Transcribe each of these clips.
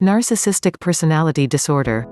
Narcissistic personality disorder.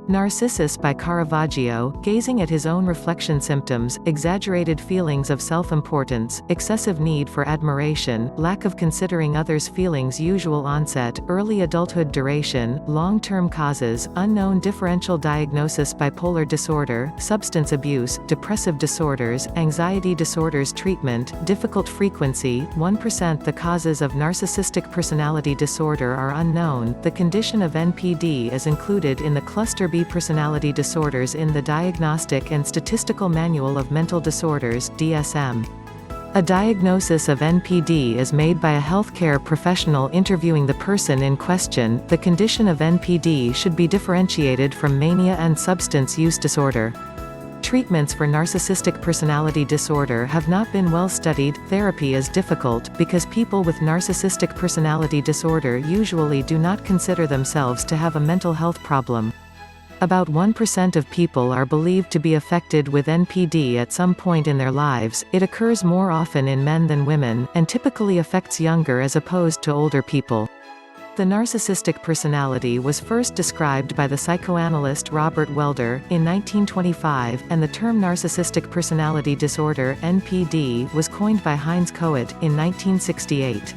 Narcissus by Caravaggio, gazing at his own reflection symptoms, exaggerated feelings of self-importance, excessive need for admiration, lack of considering others' feelings usual onset, early adulthood duration, long-term causes, unknown differential diagnosis bipolar disorder, substance abuse, depressive disorders, anxiety disorders treatment, difficult frequency, 1% The causes of narcissistic personality disorder are unknown. The condition of NPD is included in the Cluster B personality disorders in the Diagnostic and Statistical Manual of Mental Disorders (DSM). A diagnosis of NPD is made by a healthcare professional interviewing the person in question. The condition of NPD should be differentiated from mania and substance use disorder. Treatments for narcissistic personality disorder have not been well studied. Therapy is difficult, because people with narcissistic personality disorder usually do not consider themselves to have a mental health problem. About 1% of people are believed to be affected with NPD at some point in their lives. It occurs more often in men than women, and typically affects younger as opposed to older people. The narcissistic personality was first described by the psychoanalyst Robert Welder, in 1925, and the term narcissistic personality disorder (NPD) was coined by Heinz Kohut, in 1968.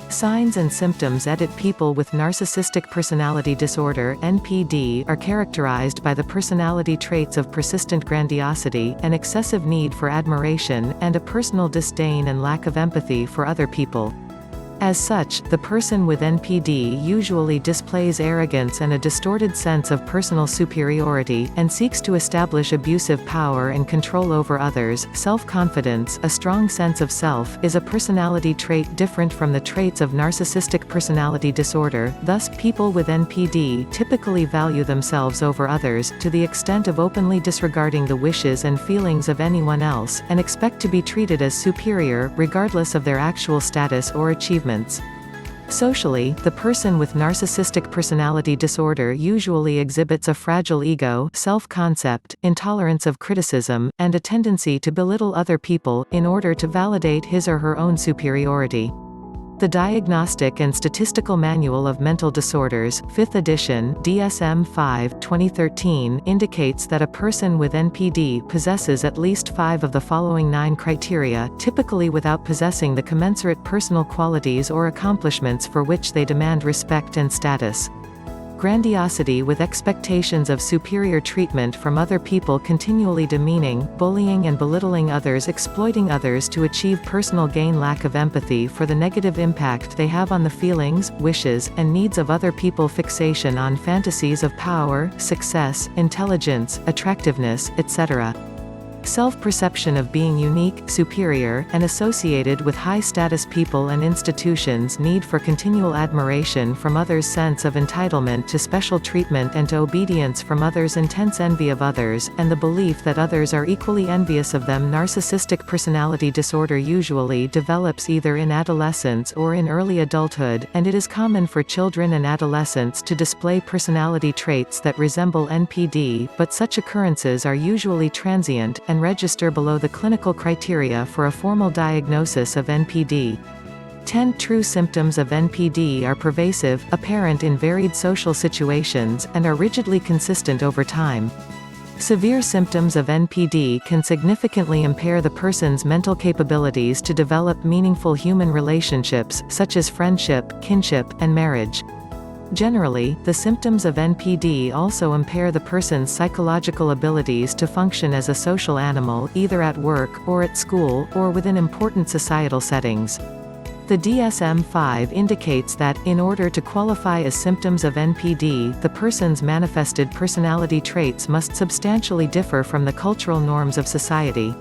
Signs and symptoms. People with narcissistic personality disorder (NPD) are characterized by the personality traits of persistent grandiosity, an excessive need for admiration, and a personal disdain and lack of empathy for other people. As such, the person with NPD usually displays arrogance and a distorted sense of personal superiority, and seeks to establish abusive power and control over others. Self-confidence, a strong sense of self, is a personality trait different from the traits of narcissistic personality disorder. Thus, people with NPD typically value themselves over others, to the extent of openly disregarding the wishes and feelings of anyone else, and expect to be treated as superior, regardless of their actual status or achievements. Socially, the person with narcissistic personality disorder usually exhibits a fragile ego, self-concept, intolerance of criticism, and a tendency to belittle other people, in order to validate his or her own superiority. The Diagnostic and Statistical Manual of Mental Disorders, 5th edition, DSM-5, 2013, indicates that a person with NPD possesses at least 5 of the following 9 criteria, typically without possessing the commensurate personal qualities or accomplishments for which they demand respect and status. Grandiosity with expectations of superior treatment from other people, continually demeaning, bullying and belittling others, exploiting others to achieve personal gain, lack of empathy for the negative impact they have on the feelings, wishes, and needs of other people, fixation on fantasies of power, success, intelligence, attractiveness, etc. Self-perception of being unique, superior, and associated with high-status people and institutions, need for continual admiration from others, sense of entitlement to special treatment and to obedience from others, intense envy of others, and the belief that others are equally envious of them. Narcissistic personality disorder usually develops either in adolescence or in early adulthood, and it is common for children and adolescents to display personality traits that resemble NPD, but such occurrences are usually transient, and register below the clinical criteria for a formal diagnosis of NPD. 10 true symptoms of NPD are pervasive, apparent in varied social situations, and are rigidly consistent over time. Severe symptoms of NPD can significantly impair the person's mental capabilities to develop meaningful human relationships, such as friendship, kinship, and marriage. Generally, the symptoms of NPD also impair the person's psychological abilities to function as a social animal, either at work, or at school, or within important societal settings. The DSM-5 indicates that, in order to qualify as symptoms of NPD, the person's manifested personality traits must substantially differ from the cultural norms of society.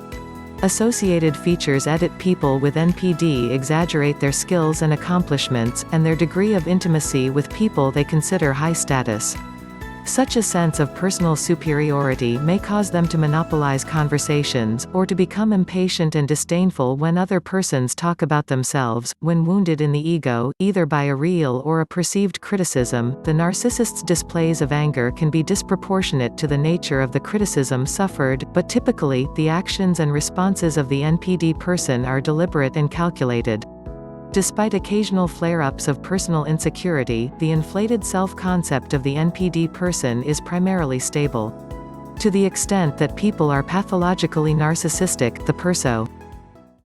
Associated features. People with NPD exaggerate their skills and accomplishments, and their degree of intimacy with people they consider high status. Such a sense of personal superiority may cause them to monopolize conversations, or to become impatient and disdainful when other persons talk about themselves. When wounded in the ego, either by a real or a perceived criticism, the narcissist's displays of anger can be disproportionate to the nature of the criticism suffered, but typically, the actions and responses of the NPD person are deliberate and calculated. Despite occasional flare-ups of personal insecurity, the inflated self-concept of the NPD person is primarily stable. To the extent that people are pathologically narcissistic, the perso.